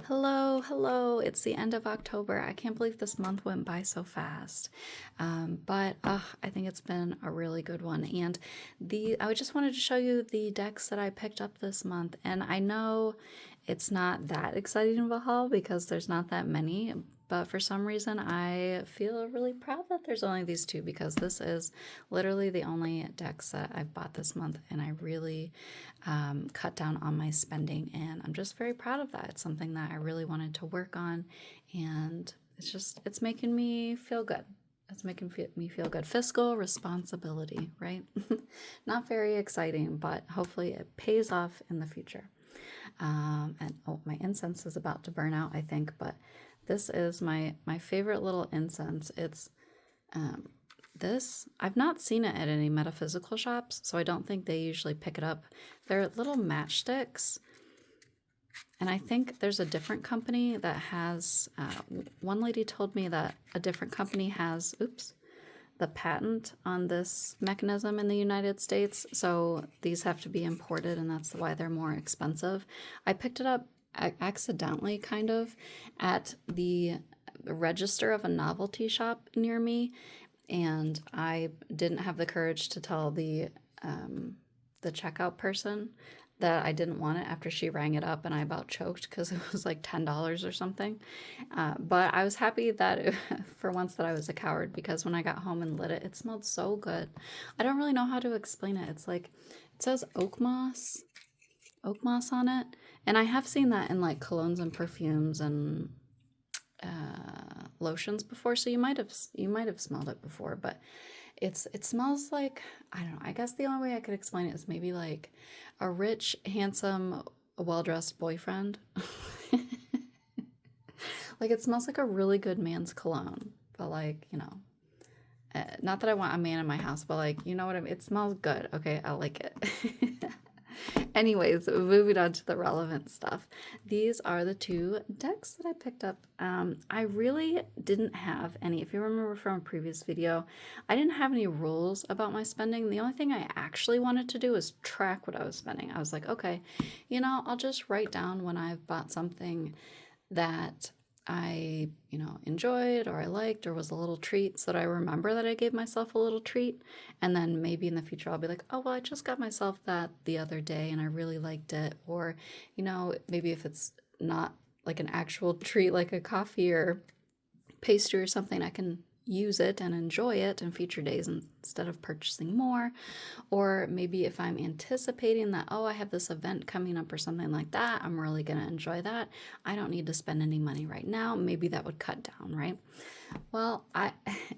Hello, hello. It's the end of October. I can't believe this month went by so fast. But I think it's been a really good one. And I just wanted to show you the decks that I picked up this month. And I know it's not that exciting of a haul because there's not that many, but for some reason I feel really proud that there's only these two because this is literally the only decks that I've bought this month, and I really cut down on my spending, and I'm just very proud of that. It's something that I really wanted to work on, and it's making me feel good. It's making me feel good. Fiscal responsibility, right? Not very exciting, but hopefully it pays off in the future. And oh, my incense is about to burn out, I think, but this is my favorite little incense. It's um, this. I've not seen it at any metaphysical shops, so I don't think they usually pick it up. They're little matchsticks, and I think there's a different company that has. One lady told me that a different company has. Oops. The patent on this mechanism in the United States, so these have to be imported, and that's why they're more expensive. I picked it up accidentally, kind of, at the register of a novelty shop near me, and I didn't have the courage to tell the checkout person that I didn't want it after she rang it up, and I about choked because it was like $10 or something. But I was happy that for once that I was a coward, because when I got home and lit it, it smelled so good. I don't really know how to explain it. It's like it says oak moss on it, and I have seen that in like colognes and perfumes and lotions before, so you might have smelled it before, but it smells like, I don't know, I guess the only way I could explain it is maybe like a rich, handsome, well-dressed boyfriend. Like it smells like a really good man's cologne, but like, not that I want a man in my house, but like, you know what I mean? It smells good. Okay, I like it. Anyways, moving on to the relevant stuff. These are the two decks that I picked up. I really didn't have any, if you remember from a previous video, I didn't have any rules about my spending. The only thing I actually wanted to do was track what I was spending. I was like, okay, I'll just write down when I've bought something that I, enjoyed or I liked or was a little treat, so that I remember that I gave myself a little treat. And then maybe in the future I'll be like, oh, well, I just got myself that the other day and I really liked it. Or, maybe if it's not like an actual treat, like a coffee or pastry or something, I can use it and enjoy it in future days instead of purchasing more. Or maybe if I'm anticipating that, oh, I have this event coming up or something like that, I'm really going to enjoy that. I don't need to spend any money right now. Maybe that would cut down, right? Well,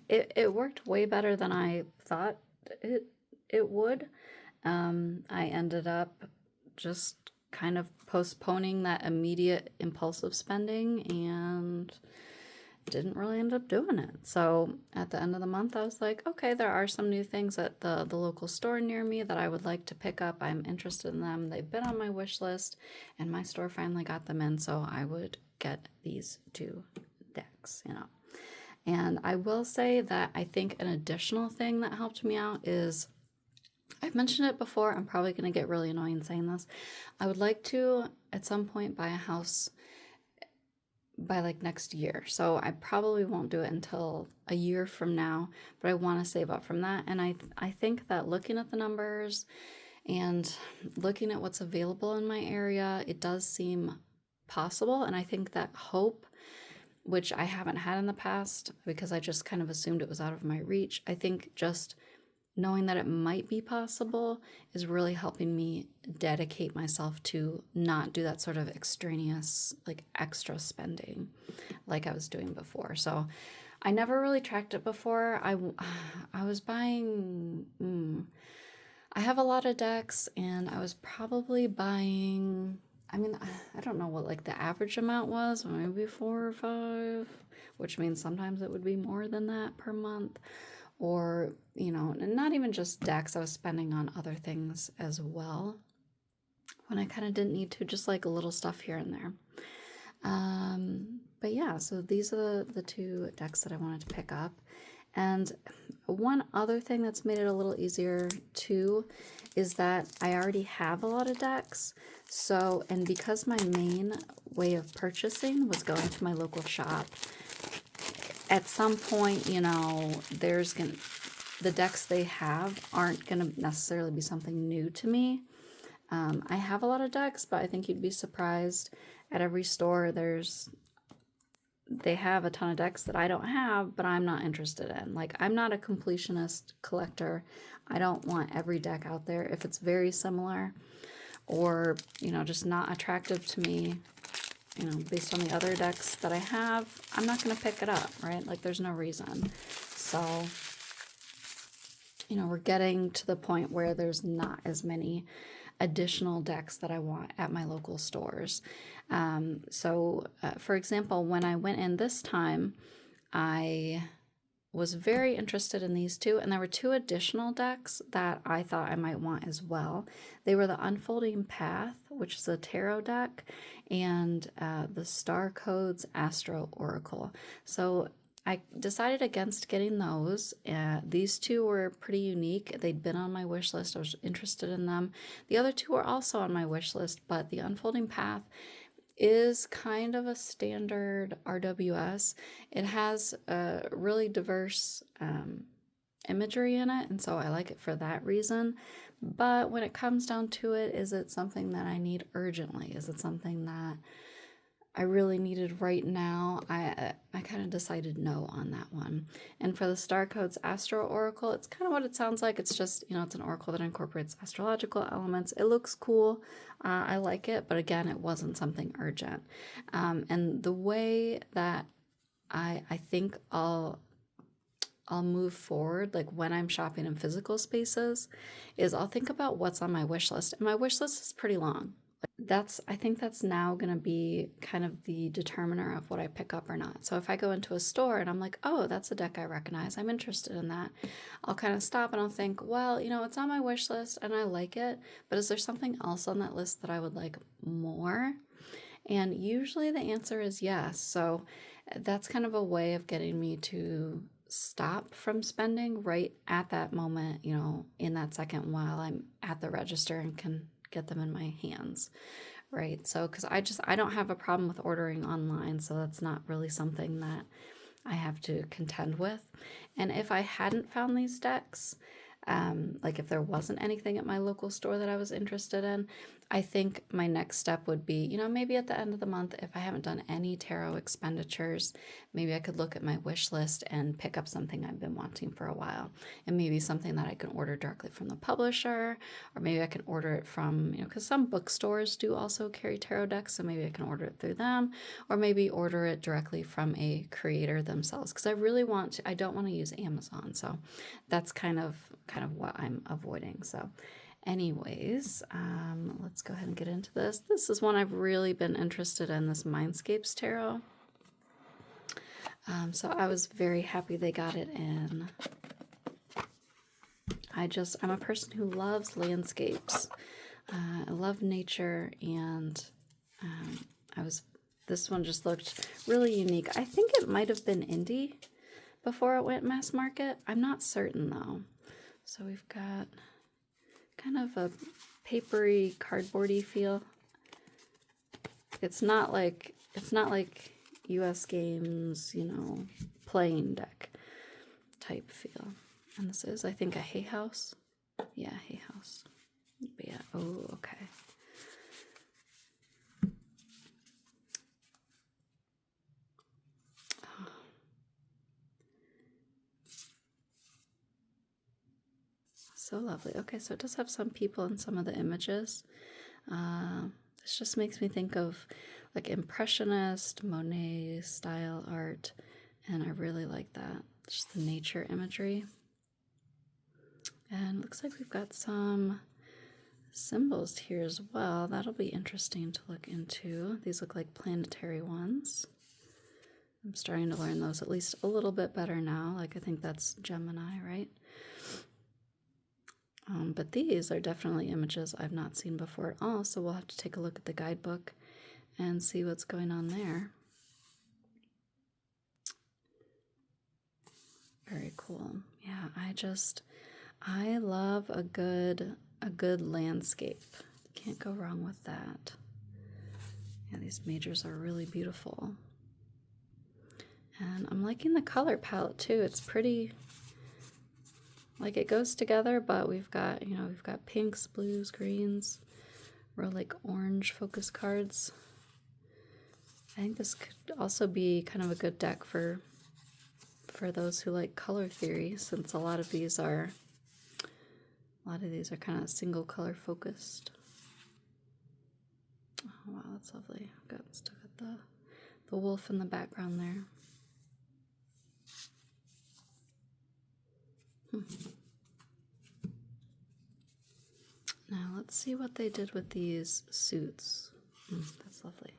it worked way better than I thought it would. I ended up just kind of postponing that immediate impulsive spending and didn't really end up doing it. So at the end of the month, I was like, okay, there are some new things at the local store near me that I would like to pick up. I'm interested in them. They've been on my wish list, and my store finally got them in, so I would get these two decks. And I will say that I think an additional thing that helped me out is, I've mentioned it before, I'm probably going to get really annoying saying this. I would like to, at some point, buy a house by like next year. So I probably won't do it until a year from now, but I want to save up from that. And I think that looking at the numbers and looking at what's available in my area, it does seem possible. And I think that hope, which I haven't had in the past because I just kind of assumed it was out of my reach, I think just knowing that it might be possible is really helping me dedicate myself to not do that sort of extraneous, like extra spending like I was doing before. So I never really tracked it before. I was buying, I have a lot of decks, and I was probably buying, I mean, I don't know what like the average amount was, maybe 4 or 5, which means sometimes it would be more than that per month. Or, and not even just decks, I was spending on other things as well when I kind of didn't need to, just like a little stuff here and there. But yeah, so these are the two decks that I wanted to pick up. And one other thing that's made it a little easier too is that I already have a lot of decks. So, and because my main way of purchasing was going to my local shop, at some point, you know, the decks they have aren't gonna necessarily be something new to me. I have a lot of decks, but I think you'd be surprised at every store they have a ton of decks that I don't have, but I'm not interested in. Like, I'm not a completionist collector. I don't want every deck out there. If it's very similar or, you know, just not attractive to me, you know, based on the other decks that I have, I'm not going to pick it up, right? Like, there's no reason. So, you know, we're getting to the point where there's not as many additional decks that I want at my local stores. For example, when I went in this time, I was very interested in these two, and there were two additional decks that I thought I might want as well. They were the Unfolding Path, which is a tarot deck, and the Star Codes Astro Oracle. So I decided against getting those. These two were pretty unique. They'd been on my wish list. I was interested in them. The other two were also on my wish list, but the Unfolding Path is kind of a standard RWS. It has a really diverse imagery in it, and so I like it for that reason. But when it comes down to it, is it something that I need urgently? Is it something that I really needed right now? I kind of decided no on that one. And for the Star Codes Astro Oracle, it's kind of what it sounds like. It's just, you know, it's an oracle that incorporates astrological elements. It looks cool. I like it, but again, it wasn't something urgent. And the way that I think I'll move forward, like when I'm shopping in physical spaces, is I'll think about what's on my wish list. And my wish list is pretty long. I think that's now going to be kind of the determiner of what I pick up or not. So if I go into a store and I'm like, oh, that's a deck I recognize, I'm interested in that, I'll kind of stop and I'll think, well, you know, it's on my wish list and I like it, but is there something else on that list that I would like more? And usually the answer is yes. So that's kind of a way of getting me to stop from spending right at that moment, you know, in that second while I'm at the register and can get them in my hands, right? So because I don't have a problem with ordering online, so that's not really something that I have to contend with. And if I hadn't found these decks, like if there wasn't anything at my local store that I was interested in, I think my next step would be, you know, maybe at the end of the month, if I haven't done any tarot expenditures, maybe I could look at my wish list and pick up something I've been wanting for a while. And maybe something that I can order directly from the publisher, or maybe I can order it from, you know, because some bookstores do also carry tarot decks, so maybe I can order it through them, or maybe order it directly from a creator themselves, because I don't want to use Amazon. So that's kind of what I'm avoiding. So anyways, let's go ahead and get into this. This is one I've really been interested in, this Mindscapes Tarot. So I was very happy they got it in. I'm a person who loves landscapes. I love nature, and this one just looked really unique. I think it might have been indie before it went mass market. I'm not certain though. So we've got kind of a papery, cardboardy feel. It's not like US Games, you know, playing deck type feel. And this is, I think, a hay house. Yeah, hay house. But yeah, oh, okay. So lovely. Okay, so it does have some people in some of the images. This just makes me think of like Impressionist, Monet style art, and I really like that. Just the nature imagery. And it looks like we've got some symbols here as well. That'll be interesting to look into. These look like planetary ones. I'm starting to learn those at least a little bit better now. Like I think that's Gemini, right? But these are definitely images I've not seen before at all, so we'll have to take a look at the guidebook and see what's going on there. Very cool. Yeah, I love a good landscape. Can't go wrong with that. Yeah, these majors are really beautiful. And I'm liking the color palette too. It's pretty, like, it goes together, but we've got, you know, we've got pinks, blues, greens, real like orange focus cards. I think this could also be kind of a good deck for those who like color theory, since a lot of these are kind of single color focused. Oh wow, that's lovely. Still got the wolf in the background there. Now let's see what they did with these suits. That's lovely.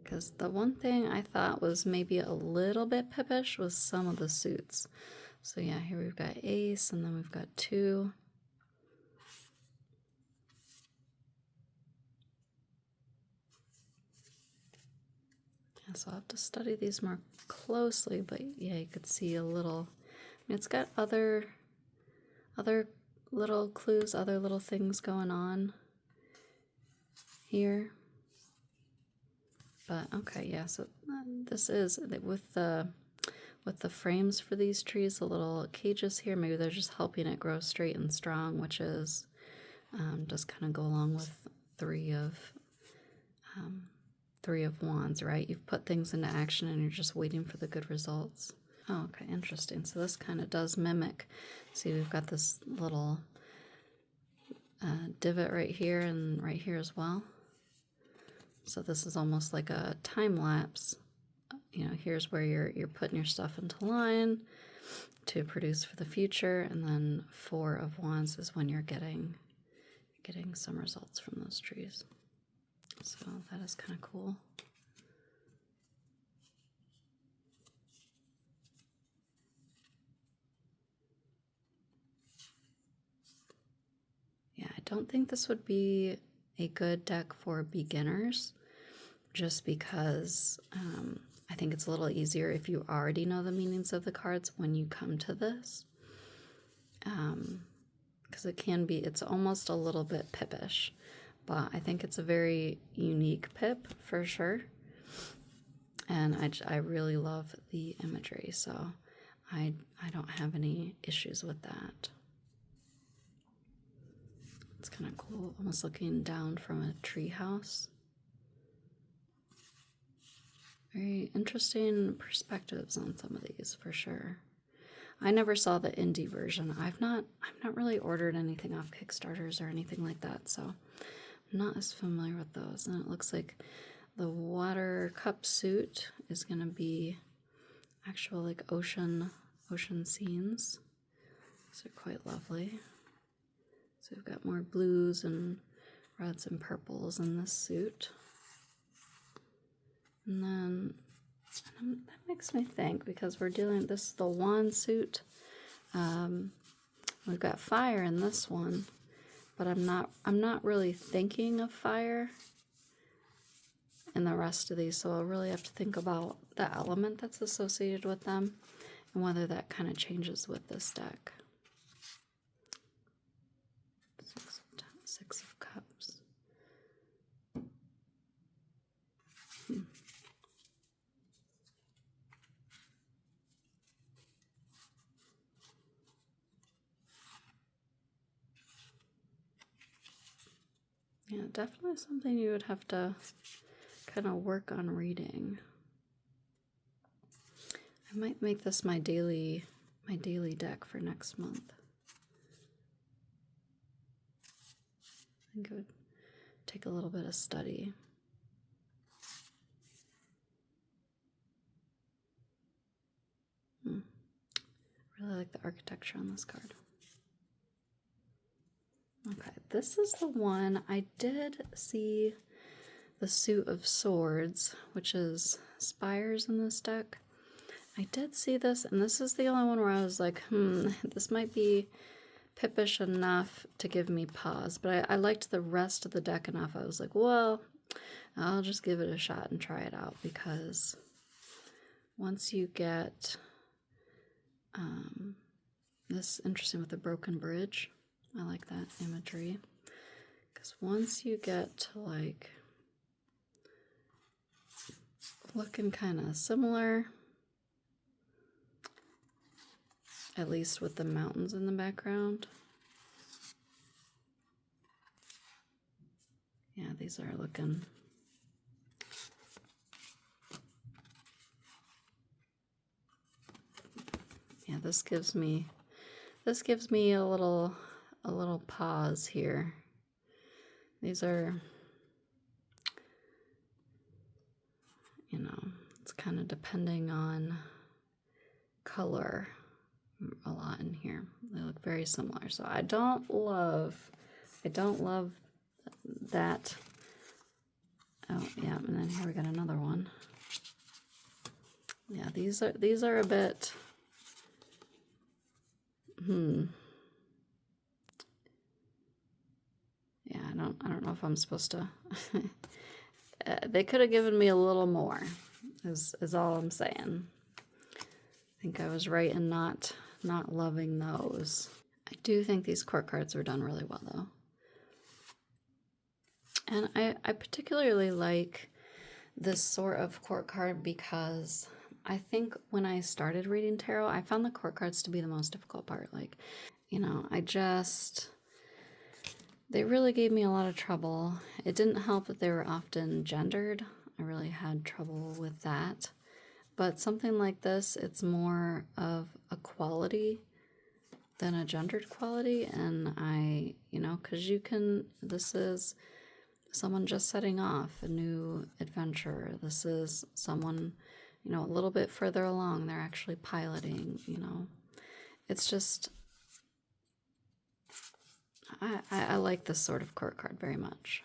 Because the one thing I thought was maybe a little bit pippish was some of the suits. So yeah, here we've got ace, and then we've got 2. Yeah, so I'll have to study these more closely, but yeah, you could see a little. I mean, it's got other little clues, other little things going on here. But okay, yeah, so this is with the frames for these trees, the little cages here, maybe they're just helping it grow straight and strong, which is does kind of go along with 3 of Wands, right? You've put things into action and you're just waiting for the good results. Oh, okay, interesting. So this kind of does mimic. See, we've got this little divot right here and right here as well. So this is almost like a time lapse. You know, here's where you're putting your stuff into line to produce for the future, and then 4 of Wands is when you're getting some results from those trees. So that is kind of cool. Yeah, I don't think this would be a good deck for beginners, just because I think it's a little easier if you already know the meanings of the cards when you come to this. Because it's almost a little bit pippish, but I think it's a very unique pip for sure. And I really love the imagery, so I don't have any issues with that. It's kind of cool, almost looking down from a tree house. Very interesting perspectives on some of these for sure. I never saw the indie version. I've not really ordered anything off Kickstarters or anything like that, so I'm not as familiar with those. And it looks like the water cup suit is going to be actual like ocean scenes. These are quite lovely. So we've got more blues and reds and purples in this suit. And then that makes me think, because we're dealing, this is the wand suit. We've got fire in this one, but I'm not really thinking of fire in the rest of these, so I'll really have to think about the element that's associated with them and whether that kind of changes with this deck. 6 of Cups. Yeah, definitely something you would have to kind of work on reading. I might make this my daily deck for next month. I think it would take a little bit of study. Really like the architecture on this card. Okay, this is the one. I did see the suit of swords, which is spires in this deck. I did see this, and this is the only one where I was like, this might be pippish enough to give me pause, but I liked the rest of the deck enough. I was like, well, I'll just give it a shot and try it out, because once you get this interesting with the broken bridge, I like that imagery, because once you get to like looking kind of similar, at least with the mountains in the background. Yeah, these are looking. Yeah, this gives me a little pause here. These are, you know, it's kind of depending on color a lot in here. They look very similar. So I don't love that. Oh yeah, and then here we got another one. Yeah, these are a bit yeah, I don't know if I'm supposed to they could have given me a little more, is all I'm saying. I think I was right in not loving those. I do think these court cards were done really well, though. And I particularly like this sort of court card because I think when I started reading tarot, I found the court cards to be the most difficult part. Like, you know, they really gave me a lot of trouble. It didn't help that they were often gendered. I really had trouble with that. But something like this, it's more of a quality than a gendered quality. And because this is someone just setting off a new adventure. This is someone, a little bit further along. They're actually piloting, It's just, I like this sort of court card very much.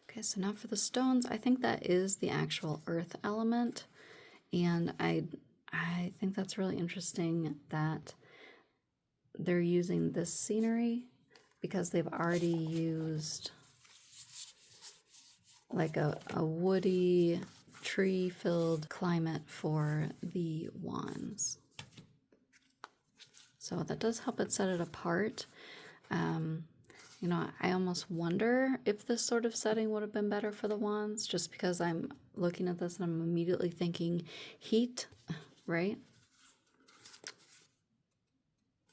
Okay, so now for the stones, I think that is the actual earth element. And I think that's really interesting that they're using this scenery because they've already used like a woody, tree-filled climate for the wands. So that does help it set it apart. I almost wonder if this sort of setting would have been better for the wands, just because I'm looking at this and I'm immediately thinking heat, right?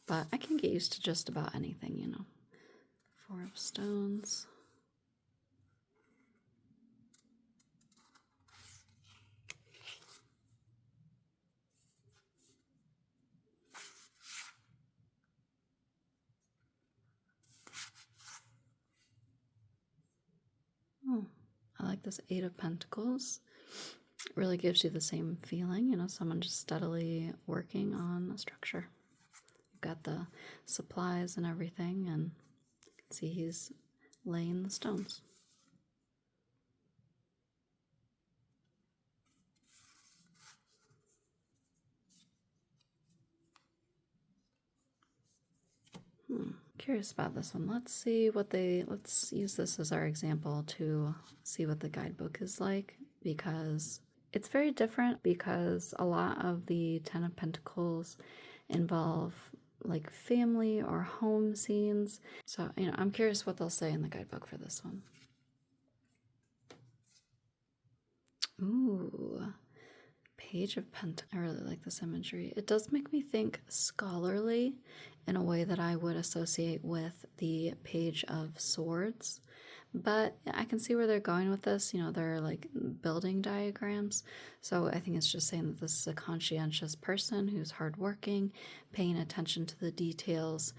But I can get used to just about anything, Four of stones. Oh, I like this Eight of Pentacles. It really gives you the same feeling, someone just steadily working on a structure. You've got the supplies and everything, and you can see he's laying the stones. Curious about this one. Let's use this as our example to see what the guidebook is like, because it's very different, because a lot of the Ten of Pentacles involve like family or home scenes. So, I'm curious what they'll say in the guidebook for this one. Ooh, Page of Pentacles. I really like this imagery. It does make me think scholarly in a way that I would associate with the Page of Swords. But I can see where they're going with this. They're like building diagrams. So I think it's just saying that this is a conscientious person who's hardworking, paying attention to the details.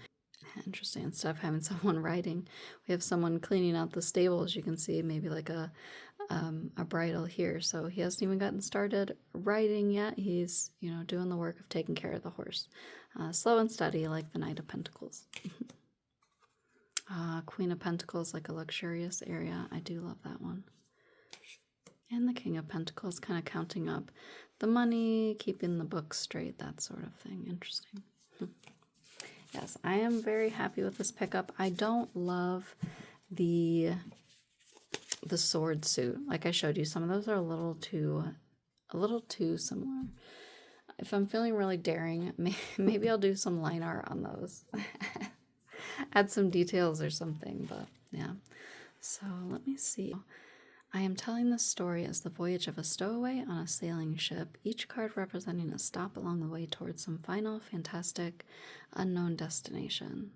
Interesting stuff. Having someone writing. We have someone cleaning out the stables. You can see maybe like a bridle here. So he hasn't even gotten started writing yet. He's, doing the work of taking care of the horse. Slow and steady, like the Knight of Pentacles. Queen of Pentacles, like a luxurious area. I do love that one. And the King of Pentacles, kind of counting up the money, keeping the books straight, that sort of thing. Interesting. Yes, I am very happy with this pickup. I don't love the the sword suit. Like I showed you, some of those are a little too similar. If I'm feeling really daring, maybe I'll do some line art on those. Add some details or something, but yeah. So let me see. I am telling this story as the voyage of a stowaway on a sailing ship, each card representing a stop along the way towards some final, fantastic, unknown destination.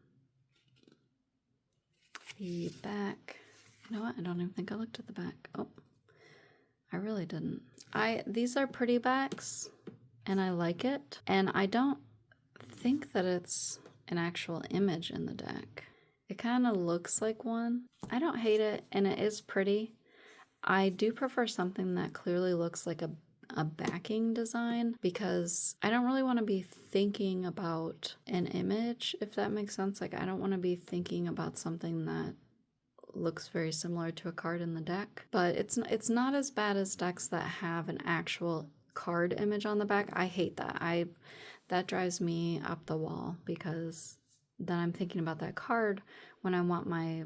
The back. You know what? I don't even think I looked at the back. Oh, I really didn't. These are pretty backs, and I like it. And I don't think that it's an actual image in the deck. It kind of looks like one. I don't hate it, and it is pretty. I do prefer something that clearly looks like a backing design, because I don't really want to be thinking about an image, if that makes sense. Like, I don't want to be thinking about something that looks very similar to a card in the deck. But it's not as bad as decks that have an actual card image on the back. I hate that. That drives me up the wall, because then I'm thinking about that card when I want my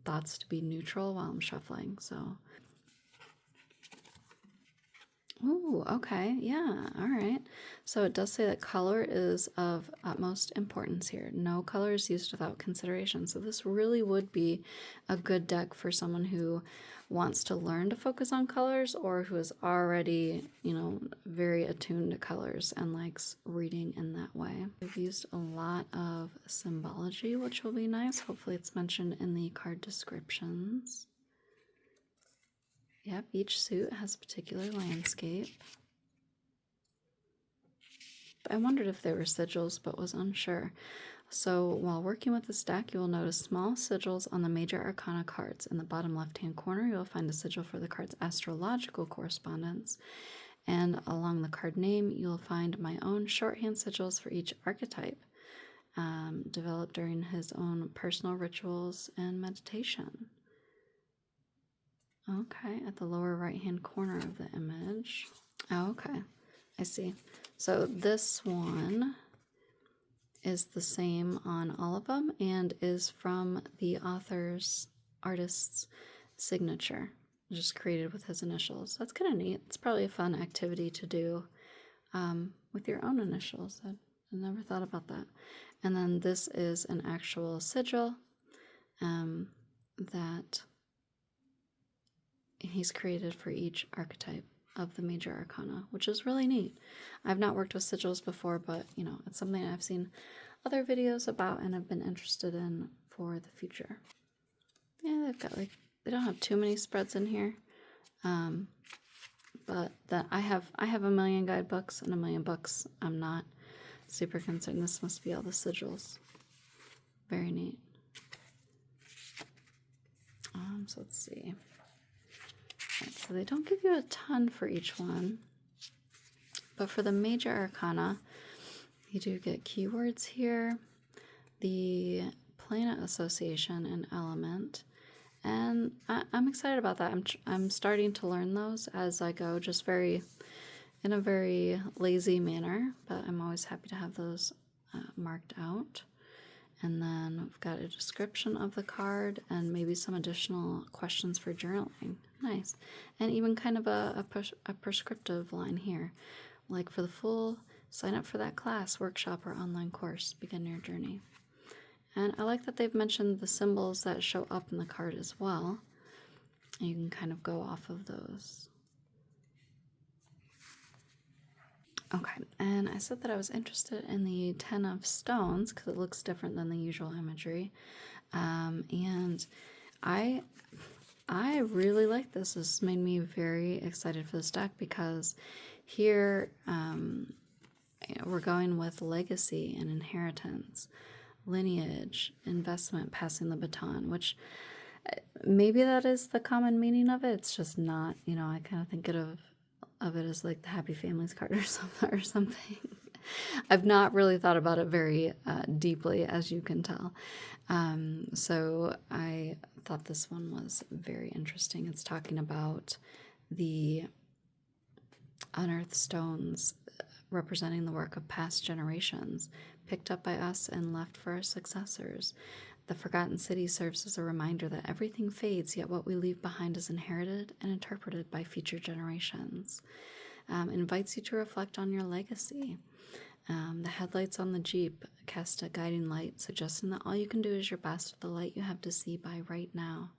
thoughts to be neutral while I'm shuffling. So, ooh, okay, yeah, all right. So it does say that color is of utmost importance here. No color is used without consideration. So this really would be a good deck for someone who wants to learn to focus on colors, or who is already, very attuned to colors and likes reading in that way. We've used a lot of symbology, which will be nice. Hopefully it's mentioned in the card descriptions. Yep, each suit has a particular landscape. I wondered if they were sigils, but was unsure. So while working with this deck, you will notice small sigils on the major arcana cards. In the bottom left-hand corner, you will find a sigil for the card's astrological correspondence. And along the card name, you will find my own shorthand sigils for each archetype, developed during his own personal rituals and meditation. Okay, at the lower right-hand corner of the image. Oh, okay, I see. So this one is the same on all of them and is from the artist's signature, just created with his initials. That's kind of neat. It's probably a fun activity to do with your own initials. I never thought about that. And then this is an actual sigil that he's created for each archetype of the major arcana, which is really neat. I've not worked with sigils before, but it's something I've seen other videos about and have been interested in for the future. Yeah, they've got they don't have too many spreads in here, but that I have a million guidebooks and a million books. I'm not super concerned. This must be all the sigils. Very neat. So let's see. So they don't give you a ton for each one, but for the major arcana, you do get keywords here, the planet association and element, and I'm excited about that. I'm starting to learn those as I go, just in a very lazy manner, but I'm always happy to have those marked out. And then we've got a description of the card and maybe some additional questions for journaling. Nice. And even kind of a prescriptive line here. Like, for the full, sign up for that class, workshop, or online course. Begin your journey. And I like that they've mentioned the symbols that show up in the card as well. And you can kind of go off of those. Okay, and I said that I was interested in the 10 of Stones because it looks different than the usual imagery. And I really like this. This made me very excited for this deck, because here we're going with legacy and inheritance, lineage, investment, passing the baton, which maybe that is the common meaning of it. It's just not, I kind of think of it as like the Happy Families card or something. I've not really thought about it very deeply, as you can tell. So I thought this one was very interesting. It's talking about the unearthed stones representing the work of past generations, picked up by us and left for our successors. The forgotten city serves as a reminder that everything fades, yet what we leave behind is inherited and interpreted by future generations. Invites you to reflect on your legacy. The headlights on the Jeep cast a guiding light, suggesting that all you can do is your best with the light you have to see by right now.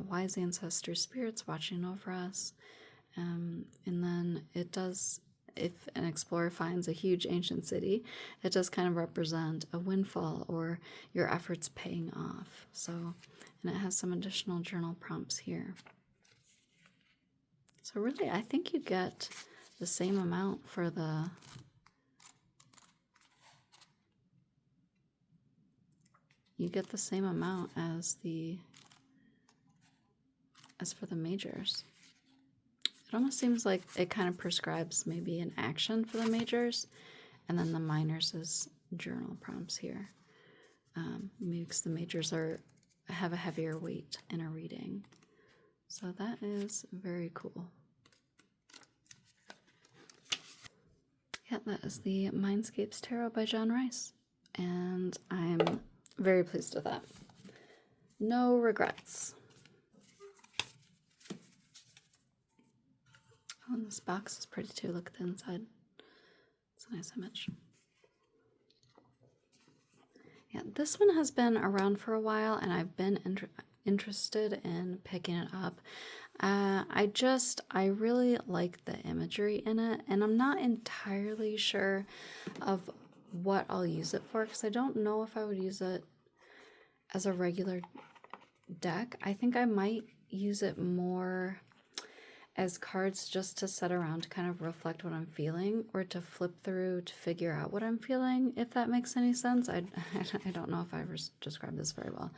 Wise ancestor spirits watching over us. And then it does, if an explorer finds a huge ancient city, it does kind of represent a windfall or your efforts paying off. So, and it has some additional journal prompts here. So really, I think you get the same amount for the as for the majors. It almost seems like it kind of prescribes maybe an action for the majors, and then the minors is journal prompts here. Because the majors have a heavier weight in a reading. So that is very cool. Yeah, that is the Mindscapes Tarot by John Rice. And I'm very pleased with that. No regrets. Oh, and this box is pretty too. Look at the inside. It's a nice image. Yeah, this one has been around for a while, and I've been interested in picking it up. I really like the imagery in it, and I'm not entirely sure of what I'll use it for, because I don't know if I would use it as a regular deck. I think I might use it more as cards just to sit around to kind of reflect what I'm feeling, or to flip through to figure out what I'm feeling, if that makes any sense. I don't know if I ever described this very well.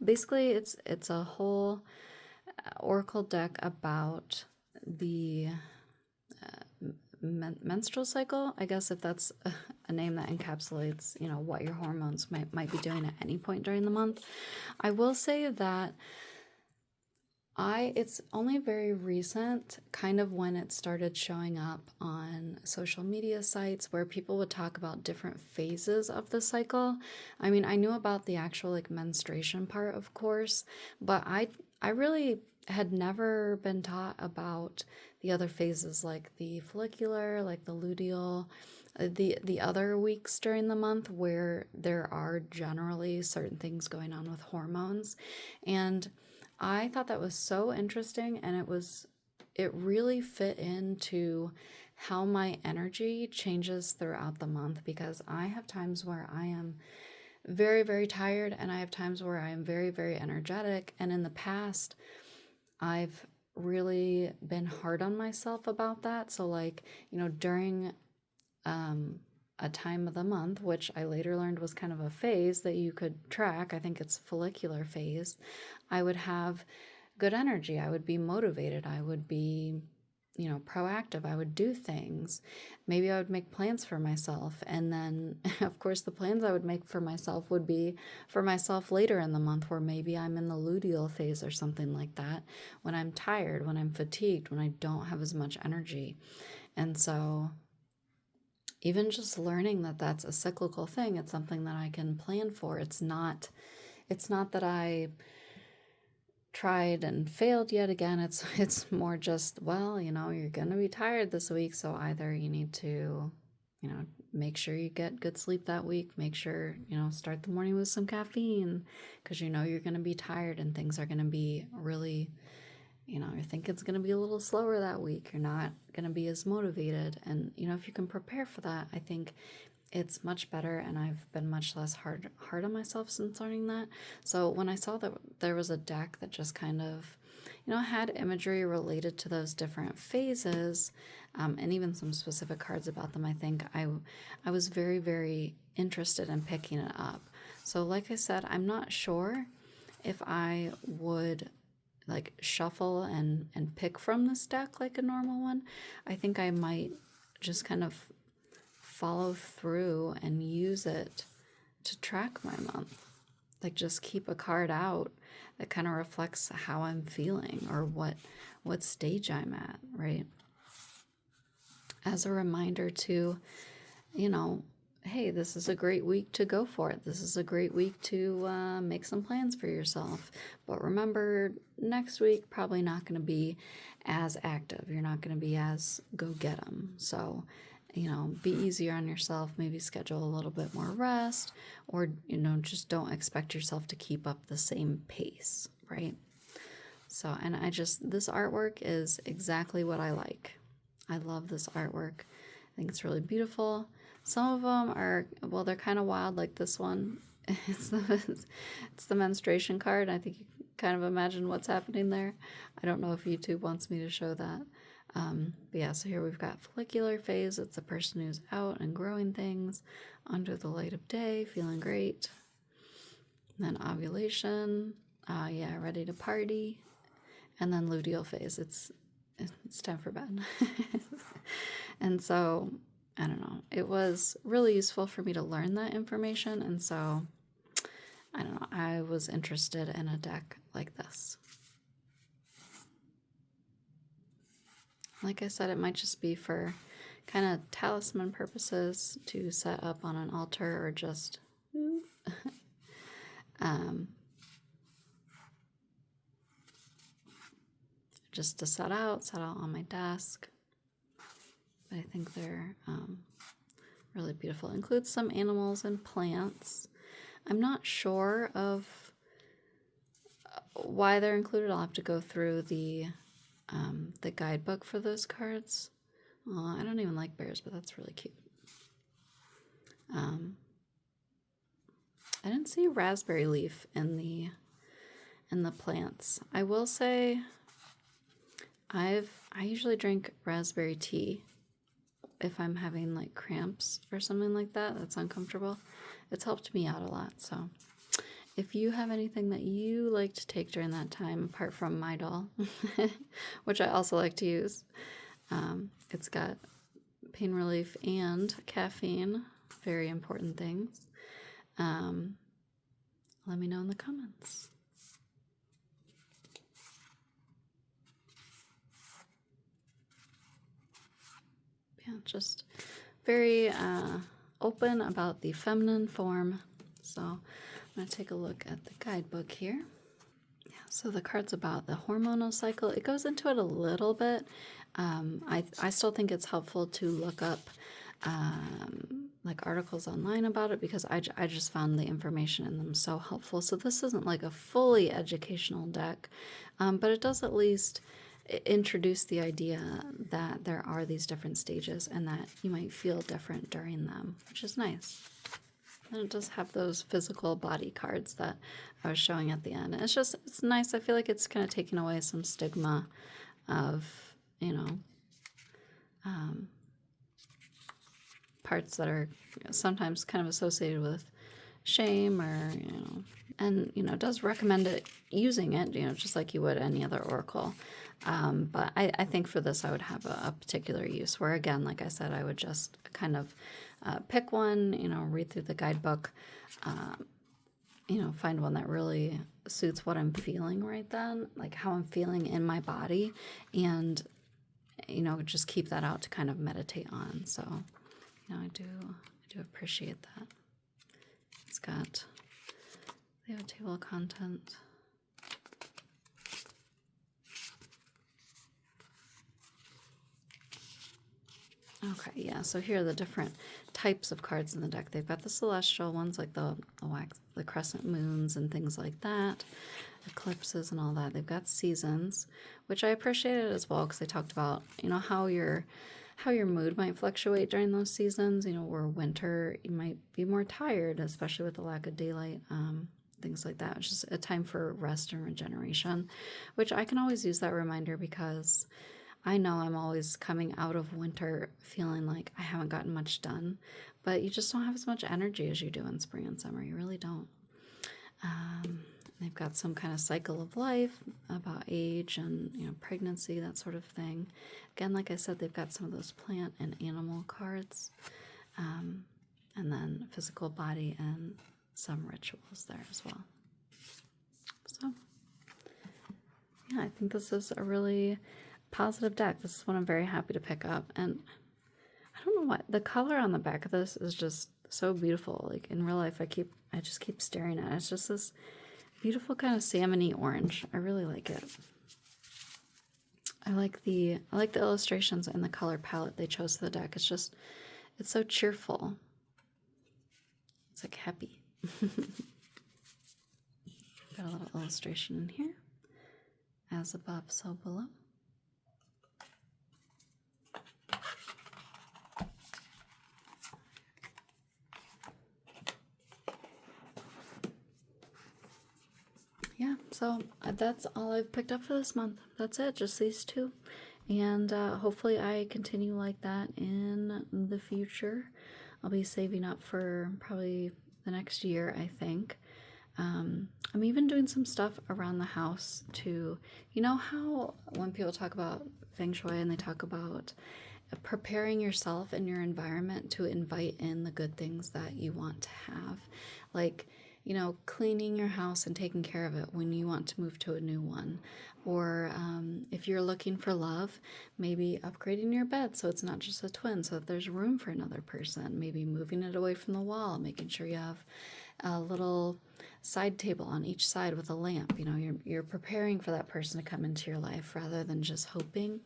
Basically, it's a whole oracle deck about the menstrual cycle, I guess, if that's a name that encapsulates, what your hormones might be doing at any point during the month. I will say that it's only very recent, kind of when it started showing up on social media sites where people would talk about different phases of the cycle. I mean, I knew about the actual menstruation part, of course, but I really had never been taught about the other phases, like the follicular, like the luteal, the other weeks during the month where there are generally certain things going on with hormones. And I thought that was so interesting, and it really fit into how my energy changes throughout the month, because I have times where I am very, very tired, and I have times where I am very, very energetic. And in the past, I've really been hard on myself about that. So during a time of the month, which I later learned was kind of a phase that you could track, I think it's follicular phase, I would have good energy. I would be motivated. I would be, proactive. I would do things. Maybe I would make plans for myself. And then, of course, the plans I would make for myself would be for myself later in the month, where maybe I'm in the luteal phase or something like that, when I'm tired, when I'm fatigued, when I don't have as much energy. And so even just learning that that's a cyclical thing, it's something that I can plan for. It's not that I tried and failed yet again. It's more just, well, you're going to be tired this week, so either you need to, make sure you get good sleep that week, make sure, start the morning with some caffeine, because you're going to be tired and things are going to be really, you think it's going to be a little slower that week. You're not going to be as motivated. And, if you can prepare for that, I think it's much better, and I've been much less hard on myself since learning that. So when I saw that there was a deck that just kind of, had imagery related to those different phases, and even some specific cards about them, I think I was very, very interested in picking it up. So like I said, I'm not sure if I would shuffle and pick from this deck like a normal one. I think I might just kind of follow through and use it to track my month. Just keep a card out that kind of reflects how I'm feeling or what stage I'm at, right? As a reminder to, hey, this is a great week to go for it. This is a great week to make some plans for yourself. But remember, next week probably not going to be as active. You're not going to be as go get 'em. So, be easier on yourself. Maybe schedule a little bit more rest, or just don't expect yourself to keep up the same pace, right? So, and this artwork is exactly what I like. I love this artwork. I think it's really beautiful. Some of them are, well, they're kind of wild, like this one. It's the menstruation card. I think you can kind of imagine what's happening there. I don't know if YouTube wants me to show that. But yeah, so here we've got follicular phase. It's a person who's out and growing things under the light of day, feeling great. And then ovulation. Yeah, ready to party. And then luteal phase. It's time for bed. And so, I don't know. It was really useful for me to learn that information. And so, I don't know. I was interested in a deck like this. Like I said, it might just be for kind of talisman purposes to set up on an altar or just just to set out on my desk. But I think they're really beautiful. It includes some animals and plants. I'm not sure of why they're included. I'll have to go through the guidebook for those cards. Oh, I don't even like bears, but that's really cute. I didn't see raspberry leaf in the plants. I will say I usually drink raspberry tea if I'm having like cramps or something like that that's uncomfortable. It's helped me out a lot. So if you have anything that you like to take during that time, apart from my doll, which I also like to use, it's got pain relief and caffeine, very important things. Let me know in the comments. Yeah, just very open about the feminine form. So I'm going to take a look at the guidebook here. Yeah, so the card's about the hormonal cycle. It goes into it a little bit. I still think it's helpful to look up like articles online about it because I just found the information in them so helpful. So this isn't like a fully educational deck, but it does at least introduce the idea that there are these different stages and that you might feel different during them, which is nice. And it does have those physical body cards that I was showing at the end. And it's nice. I feel like it's kind of taking away some stigma of, parts that are sometimes kind of associated with shame or, and, does recommend it using it, just like you would any other oracle. But I think for this, I would have a particular use where, again, like I said, I would just kind of pick one, read through the guidebook, find one that really suits what I'm feeling right then, like how I'm feeling in my body, and, just keep that out to kind of meditate on. So, I do appreciate that. It's got the table of content. Okay, yeah, so here are the different types of cards in the deck. They've got the celestial ones, like the crescent moons and things like that, eclipses and all that. They've got seasons, which I appreciated as well because they talked about, how your mood might fluctuate during those seasons. Where winter, you might be more tired, especially with the lack of daylight, things like that. It's just a time for rest and regeneration, which I can always use that reminder because I know I'm always coming out of winter feeling like I haven't gotten much done, but you just don't have as much energy as you do in spring and summer. You really don't. They've got some kind of cycle of life about age and, pregnancy, that sort of thing. Again, like I said, they've got some of those plant and animal cards, and then physical body and some rituals there as well. So, yeah, I think this is a really positive deck. This is one I'm very happy to pick up. And I don't know what, the color on the back of this is just so beautiful. Like in real life, I just keep staring at it. It's just this beautiful kind of salmony orange. I really like it. I like the illustrations and the color palette they chose for the deck. It's so cheerful. It's like happy. Got a little illustration in here. As above, so below. Yeah, so that's all I've picked up for this month. That's it, just these two. And hopefully I continue like that in the future. I'll be saving up for probably the next year, I think. I'm even doing some stuff around the house to, you know how when people talk about feng shui and they talk about preparing yourself and your environment to invite in the good things that you want to have, like, you know, cleaning your house and taking care of it when you want to move to a new one. Or if you're looking for love, maybe upgrading your bed so it's not just a twin, so that there's room for another person. Maybe moving it away from the wall, making sure you have a little side table on each side with a lamp. You know, you're preparing for that person to come into your life rather than just hoping.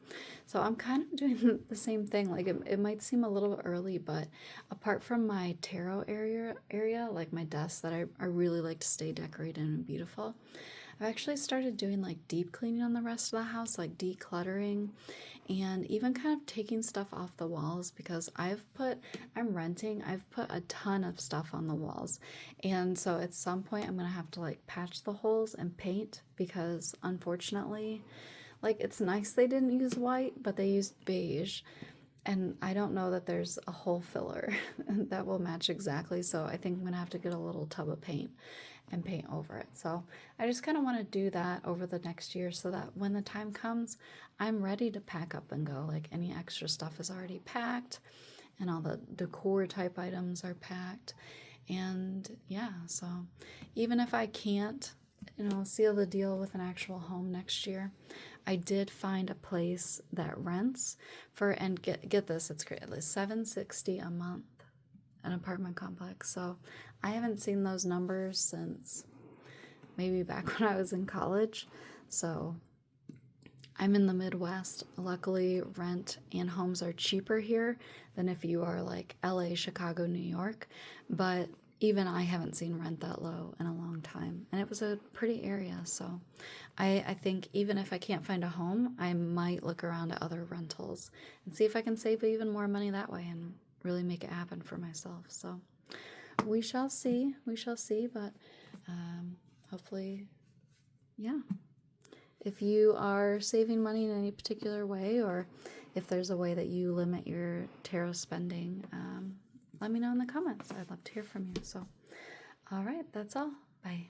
So I'm kind of doing the same thing. Like it might seem a little early, but apart from my tarot area, like my desk that I really like to stay decorated and beautiful, I've actually started doing like deep cleaning on the rest of the house, like decluttering and even kind of taking stuff off the walls, because I'm renting, I've put a ton of stuff on the walls. And so at some point I'm going to have to like patch the holes and paint, because unfortunately, like, it's nice they didn't use white, but they used beige. And I don't know that there's a hole filler that will match exactly. So I think I'm going to have to get a little tub of paint and paint over it. So I just kind of want to do that over the next year so that when the time comes, I'm ready to pack up and go. Like any extra stuff is already packed and all the decor type items are packed. And yeah, so even if I can't, you know, seal the deal with an actual home next year, I did find a place that rents for, and get this, it's great, it's $760 a month, an apartment complex. So I haven't seen those numbers since maybe back when I was in college. So I'm in the Midwest. Luckily, rent and homes are cheaper here than if you are like LA, Chicago, New York. But even I haven't seen rent that low in a long time. And it was a pretty area. So I think even if I can't find a home, I might look around at other rentals and see if I can save even more money that way and really make it happen for myself. So we shall see. We shall see. But hopefully, yeah. If you are saving money in any particular way, or if there's a way that you limit your tarot spending, let me know in the comments. I'd love to hear from you. So, all right, that's all. Bye.